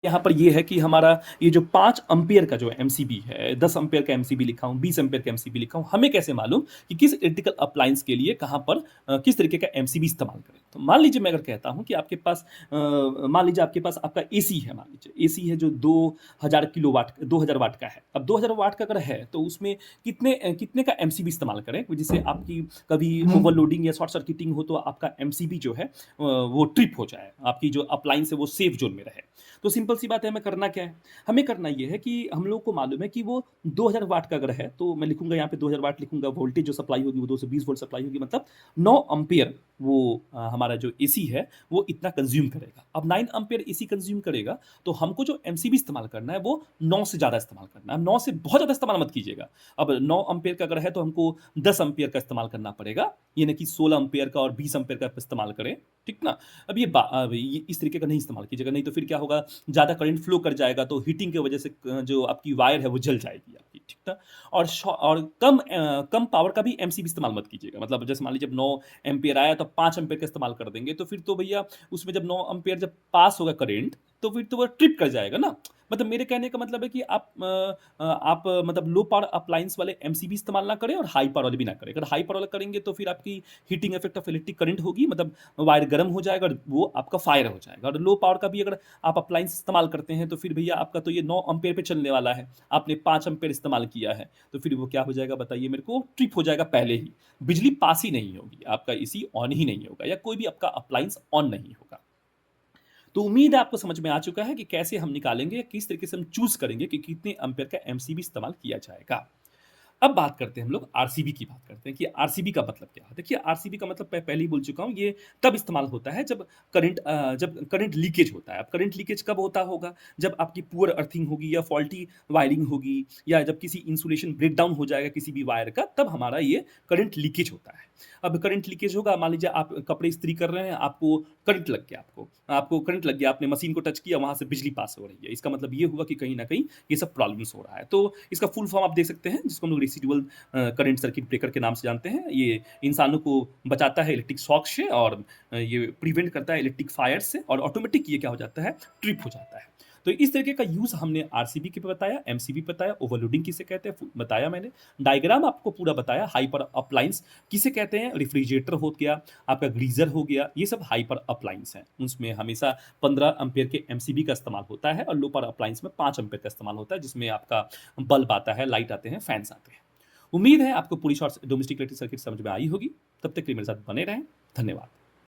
यहाँ पर ये है कि हमारा ये जो 5 एम्पीयर का जो एमसीबी है, 10 एम्पीयर का एमसीबी लिखा हूँ, 20 एम्पीयर का एमसीबी लिखा हूँ, हमें कैसे मालूम कि किस इलेक्ट्रिकल अप्लायंस के लिए कहाँ पर किस तरीके का एमसीबी इस्तेमाल करें। तो मान लीजिए मैं अगर कहता हूँ कि आपके पास मान लीजिए आपके पास आपका एसी है, मान लीजिए एसी है जो 2000 किलोवाट 2000 वाट का है। अब 2000 वाट का अगर है तो उसमें कितने का एमसीबी इस्तेमाल करें जिससे आपकी कभी ओवरलोडिंग या शॉर्ट सर्किटिंग हो तो आपका एमसीबी जो है वो ट्रिप हो जाए, आपकी जो अप्लायंस है वो सेफ जोन में रहे। तो सिंपल सी बात है, हमें करना क्या है? हमें करना ये है कि हम लोग को मालूम है कि वो 2000 वाट का अगर है, तो मैं लिखूँगा यहाँ पे 2000 वाट लिखूँगा, वोल्टेज जो सप्लाई होगी वो 220 वोल्ट सप्लाई होगी, मतलब 9 एम्पीयर वो हमारा जो एसी है, वो इतना कंज़्यूम करेगा। अब 9 एम्पीयर एसी कंज़्यूम करेगा, तो हमको जो एमसीबी इस्तेमाल करना है, वो 9 से ज़्यादा इस्तेमाल करना है। 9 से बहुत ज़्यादा इस्तेमाल मत कीजिएगा। अब 9 एम्पीयर का अगर है, तो हमको 10 एम्पीयर का इस्तेमाल करना पड़ेगा। ये नहीं कि 16 एम्पीयर का और 20 एम्पीयर का इस्तेमाल करें, ठीक ना? अब ये इस तरीके का नहीं इस्तेमाल कीजिएगा, नहीं तो फिर क्या होगा, ज़्यादा करंट फ्लो कर जाएगा तो हीटिंग की वजह से जो आपकी वायर है वो जल जाएगी आपकी, ठीक ना? और कम पावर का भी एमसीबी इस्तेमाल मत कीजिएगा। मतलब जैसे मान लीजिए जब 9 एम्पीयर आया तो 5 एम्पीयर का इस्तेमाल कर देंगे, तो फिर तो भैया उसमें जब 9 एम्पीयर जब पास होगा करंट, तो फिर तो वो ट्रिप कर जाएगा ना। मतलब मेरे कहने का मतलब है कि आप मतलब लो पावर अप्लायंस वाले एमसीबी इस्तेमाल ना करें और हाई पावर वाले भी ना करें। अगर हाई पावर वाला करेंगे तो फिर आपकी heating effect of electric current होगी, मतलब वायर गर्म हो जाएगा और वो आपका फायर हो जाएगा। और लो पावर का भी अगर आप अप्लायंस इस्तेमाल करते हैं तो फिर भैया आपका तो ये 9 एम्पीयर पे चलने वाला है, आपने 5 एम्पीयर इस्तेमाल किया है, तो फिर वो क्या हो जाएगा बताइए मेरे को, ट्रिप हो जाएगा पहले ही, बिजली पास ही नहीं होगी, आपका एसी ऑन ही नहीं होगा या कोई भी आपका अप्लायंस ऑन नहीं होगा। तो उम्मीद है आपको समझ में आ चुका है कि कैसे हम निकालेंगे, किस तरीके से हम चूज करेंगे कि कितने एम्पीयर का एमसीबी इस्तेमाल किया जाएगा। अब बात करते हैं हम लोग आरसीबी की बात करते हैं कि आरसीबी का मतलब क्या है। देखिए आरसीबी का मतलब मैं पहले ही बोल चुका हूँ, ये तब इस्तेमाल होता है जब करंट लीकेज होता है। अब करंट लीकेज कब होता होगा? जब आपकी पुअर अर्थिंग होगी या फॉल्टी वायरिंग होगी या जब किसी इंसुलेशन ब्रेकडाउन हो जाएगा किसी भी वायर का, तब हमारा ये करंट लीकेज होता है। अब करंट लीकेज होगा, मान लीजिए आप कपड़े इस्त्री कर रहे हैं, आपको करंट लग गया, आपको करंट लग गया, आपने मशीन को टच किया, वहाँ से बिजली पास हो रही है। इसका मतलब ये हुआ कि कहीं न कहीं ये सब प्रॉब्लम्स हो रहा है। तो इसका फुल फॉर्म आप देख सकते हैं, जिसको हम लोग रेसिडुअल करंट सर्किट ब्रेकर के नाम से जानते हैं। ये इंसानों को बचाता है इलेक्ट्रिक शॉक से, और ये प्रिवेंट करता है इलेक्ट्रिक फायर से, और ऑटोमेटिक ये क्या हो जाता है, ट्रिप हो जाता है। तो इस तरीके का यूज़ हमने आरसीबी के पे बताया, एमसीबी बताया, ओवरलोडिंग किसे कहते हैं बताया मैंने, डायग्राम आपको पूरा बताया, हाइपर अप्लायंस किसे कहते हैं, रेफ्रिजरेटर हो गया, आपका गीज़र हो गया, ये सब हाइपर अप्लायंस हैं। उसमें हमेशा 15 एम्पीयर के एमसीबी का इस्तेमाल होता है और लो पावर अप्लायंस में 5 एम्पीयर का इस्तेमाल होता है, जिसमें आपका बल्ब आता है, लाइट आते हैं, फैन्स आते हैं। उम्मीद है आपको पूरी शॉर्ट डोमेस्टिक इलेक्ट्रिक सर्किट समझ में आई होगी। तब तक के लिए मेरे साथ बने रहें। धन्यवाद।